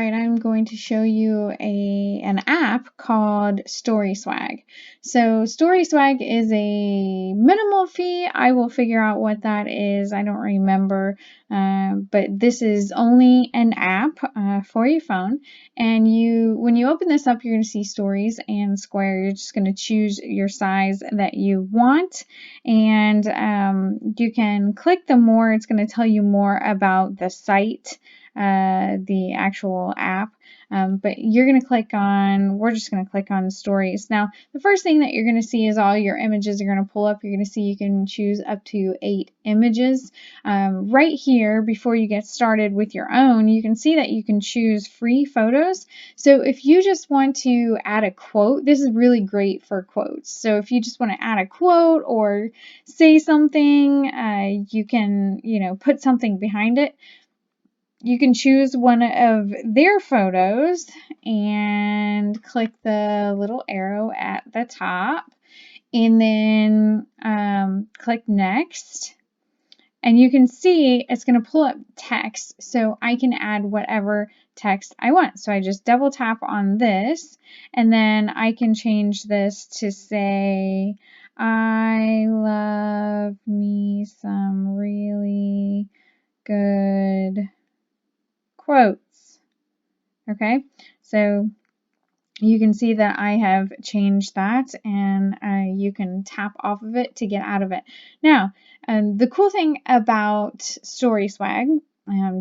Alright, I'm going to show you an app called StorySwag. So StorySwag is a minimal fee. I will figure out what that is. I don't remember, but this is only an app for your phone. And when you open this up, you're going to see stories and square. You're just going to choose your size that you want, and you can click the more. It's going to tell you more about the site, the actual app, but we're just going to click on stories. Now, the first thing that you're going to see is all your images are going to pull up. You're going to see you can choose up to 8 images. Right here, before you get started with your own, you can see that you can choose free photos. So if you just want to add a quote, this is really great for quotes. So if you just want to add a quote or say something, you can, put something behind it. You can choose one of their photos and click the little arrow at the top, and then click next. And you can see it's going to pull up text, so I can add whatever text I want. So I just double tap on this, and then I can change this to say, I love me some really good quotes. Okay, so you can see that I have changed that, and you can tap off of it to get out of it. Now, the cool thing about StorySwag,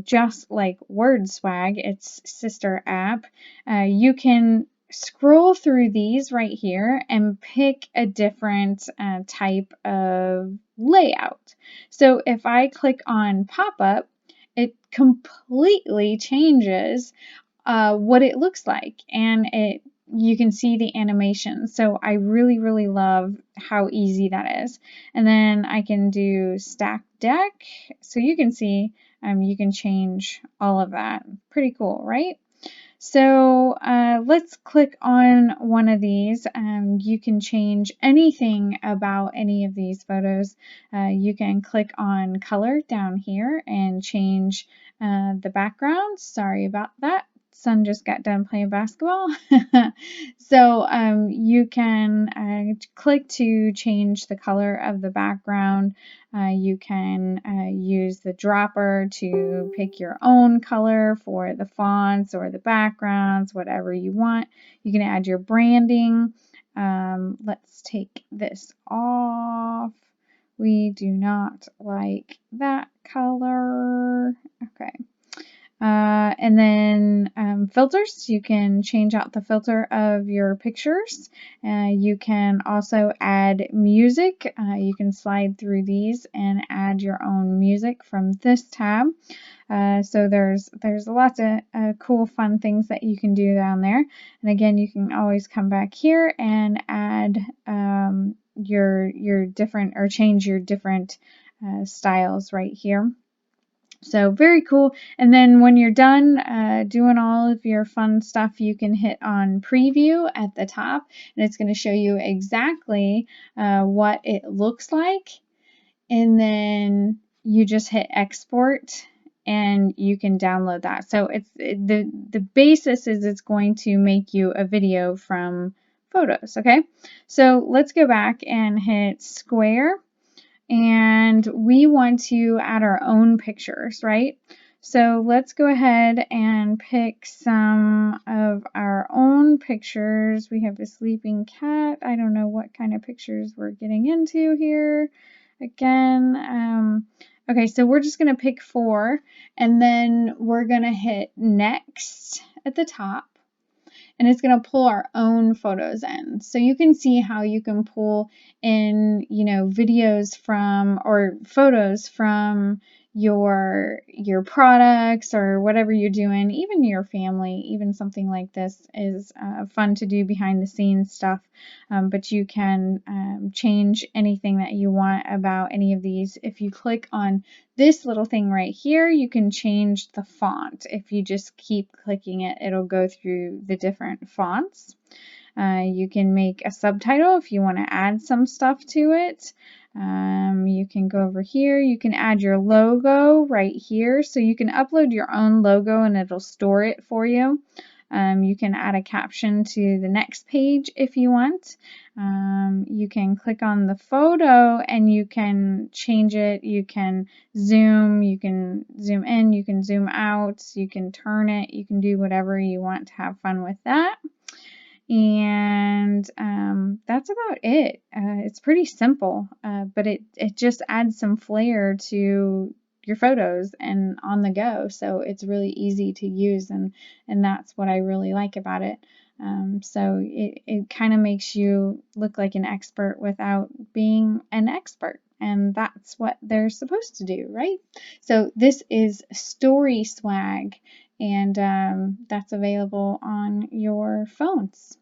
just like WordSwag, its sister app, you can scroll through these right here and pick a different type of layout. So if I click on pop-up, it completely changes what it looks like, and you can see the animation. So I really, really love how easy that is. And then I can do stack deck, so you can see you can change all of that. Pretty cool, right? So let's click on one of these. You can change anything about any of these photos. You can click on color down here and change the background. Sorry about that. Son just got done playing basketball. So you can click to change the color of the background. You can use the dropper to pick your own color for the fonts or the backgrounds, whatever you want. You can add your branding. Let's take this off. We do not like that color. Okay. And then filters, you can change out the filter of your pictures. You can also add music. You can slide through these and add your own music from this tab. So there's lots of cool, fun things that you can do down there. And again, you can always come back here and add your different, or change your different styles right here. So very cool. And then when you're done doing all of your fun stuff, you can hit on preview at the top, and it's going to show you exactly what it looks like. And then you just hit export and you can download that. So it's the basis is it's going to make you a video from photos. Okay, so let's go back and hit square. And we want to add our own pictures, right? So let's go ahead and pick some of our own pictures. We have a sleeping cat. I don't know what kind of pictures we're getting into here. Again, okay, so we're just going to pick 4, and then we're going to hit next at the top. And it's going to pull our own photos in. So you can see how you can pull in, videos from, or photos from your products or whatever you're doing, even your family. Even something like this is fun to do, behind the scenes stuff. But you can change anything that you want about any of these. If you click on this little thing right here, you can change the font. If you just keep clicking it, it'll go through the different fonts. You can make a subtitle if you want to add some stuff to it. You can go over here. You can add your logo right here. So you can upload your own logo and it'll store it for you. You can add a caption to the next page if you want. You can click on the photo and you can change it. You can zoom in, you can zoom out, you can turn it, you can do whatever you want to have fun with that. And that's about it. It's pretty simple, but it just adds some flair to your photos and on the go. So it's really easy to use, and that's what I really like about it. So it kind of makes you look like an expert without being an expert. And that's what they're supposed to do, right? So this is Story Swag, and that's available on your phones.